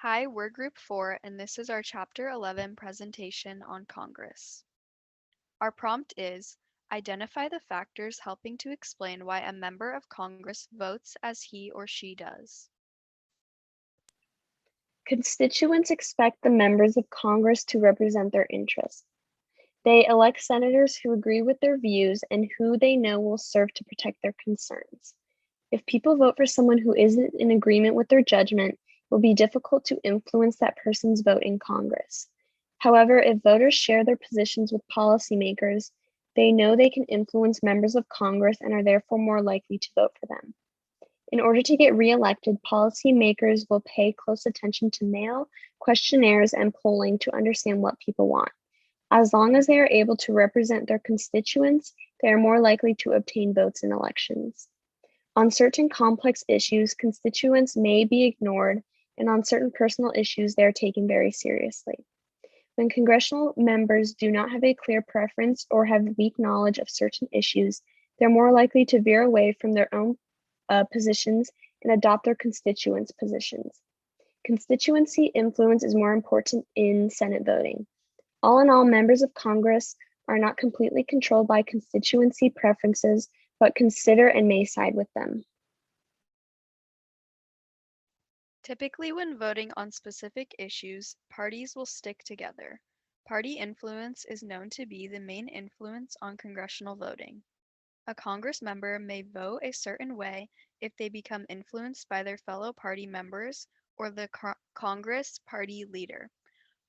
Hi, we're Group 4, and this is our Chapter 11 presentation on Congress. Our prompt is, identify the factors helping to explain why a member of Congress votes as he or she does. Constituents expect the members of Congress to represent their interests. They elect senators who agree with their views and who they know will serve to protect their concerns. If people vote for someone who isn't in agreement with their judgment, it will be difficult to influence that person's vote in Congress. However, if voters share their positions with policymakers, they know they can influence members of Congress and are therefore more likely to vote for them. In order to get reelected, policymakers will pay close attention to mail, questionnaires, and polling to understand what people want. As long as they are able to represent their constituents, they are more likely to obtain votes in elections. On certain complex issues, constituents may be ignored, and on certain personal issues, they are taken very seriously. When congressional members do not have a clear preference or have weak knowledge of certain issues, they're more likely to veer away from their own positions and adopt their constituents' positions. Constituency influence is more important in Senate voting. All in all, members of Congress are not completely controlled by constituency preferences, but consider and may side with them. Typically, when voting on specific issues, parties will stick together. Party influence is known to be the main influence on congressional voting. A Congress member may vote a certain way if they become influenced by their fellow party members or the Congress party leader.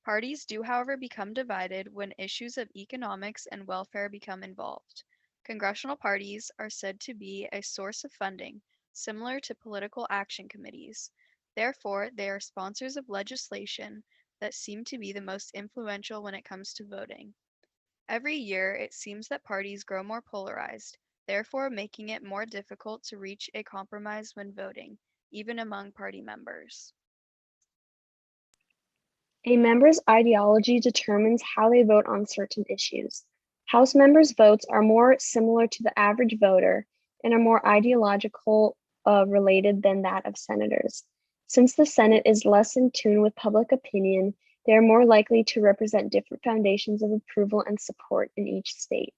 Parties do, however, become divided when issues of economics and welfare become involved. Congressional parties are said to be a source of funding, similar to political action committees. Therefore, they are sponsors of legislation that seem to be the most influential when it comes to voting. Every year, it seems that parties grow more polarized, therefore making it more difficult to reach a compromise when voting, even among party members. A member's ideology determines how they vote on certain issues. House members' votes are more similar to the average voter and are more ideological related than that of senators. Since the Senate is less in tune with public opinion, they are more likely to represent different foundations of approval and support in each state.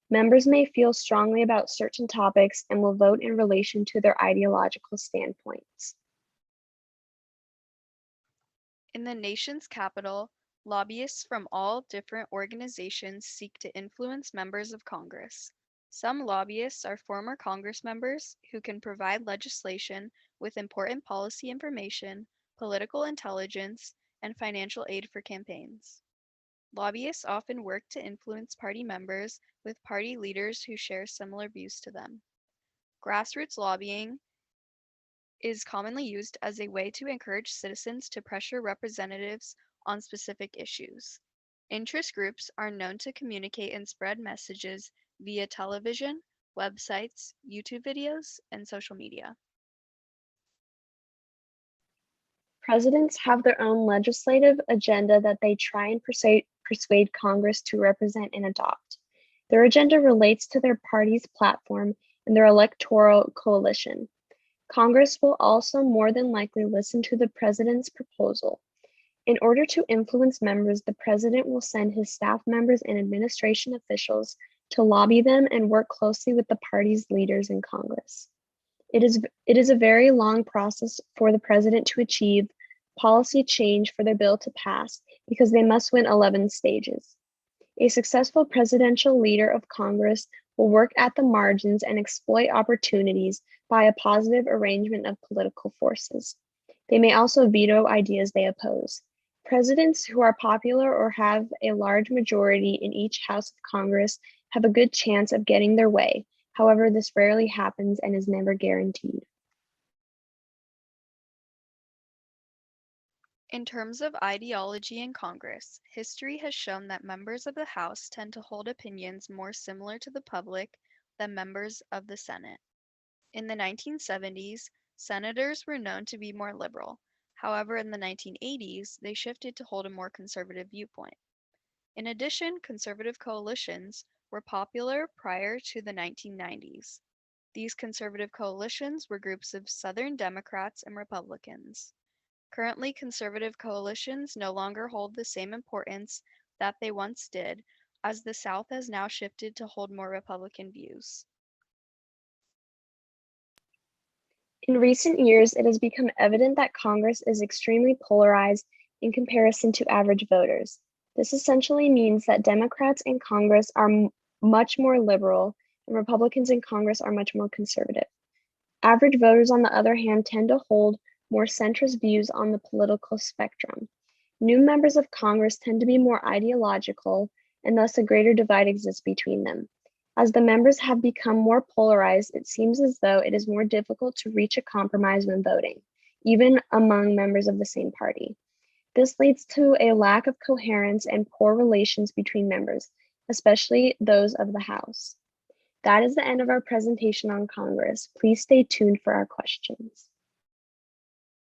Members may feel strongly about certain topics and will vote in relation to their ideological standpoints. In the nation's capital, lobbyists from all different organizations seek to influence members of Congress. Some lobbyists are former Congress members who can provide legislation with important policy information, political intelligence, and financial aid for campaigns. Lobbyists often work to influence party members with party leaders who share similar views to them. Grassroots lobbying is commonly used as a way to encourage citizens to pressure representatives on specific issues. Interest groups are known to communicate and spread messages via television, websites, YouTube videos, and social media. Presidents have their own legislative agenda that they try and persuade Congress to represent and adopt. Their agenda relates to their party's platform and their electoral coalition. Congress will also more than likely listen to the president's proposal. In order to influence members, the president will send his staff members and administration officials to lobby them and work closely with the party's leaders in Congress. It is a very long process for the president to achieve policy change for their bill to pass because they must win 11 stages. A successful presidential leader of Congress will work at the margins and exploit opportunities by a positive arrangement of political forces. They may also veto ideas they oppose. Presidents who are popular or have a large majority in each House of Congress have a good chance of getting their way. However, this rarely happens and is never guaranteed. In terms of ideology in Congress, history has shown that members of the House tend to hold opinions more similar to the public than members of the Senate. In the 1970s, senators were known to be more liberal. However, in the 1980s, they shifted to hold a more conservative viewpoint. In addition, conservative coalitions were popular prior to the 1990s. These conservative coalitions were groups of Southern Democrats and Republicans. Currently, conservative coalitions no longer hold the same importance that they once did, as the South has now shifted to hold more Republican views. In recent years, it has become evident that Congress is extremely polarized in comparison to average voters. This essentially means that Democrats in Congress are much more liberal and Republicans in Congress are much more conservative. Average voters, on the other hand, tend to hold more centrist views on the political spectrum. New members of Congress tend to be more ideological, and thus a greater divide exists between them. As the members have become more polarized, it seems as though it is more difficult to reach a compromise when voting, even among members of the same party. This leads to a lack of coherence and poor relations between members, especially those of the House. That is the end of our presentation on Congress. Please stay tuned for our questions.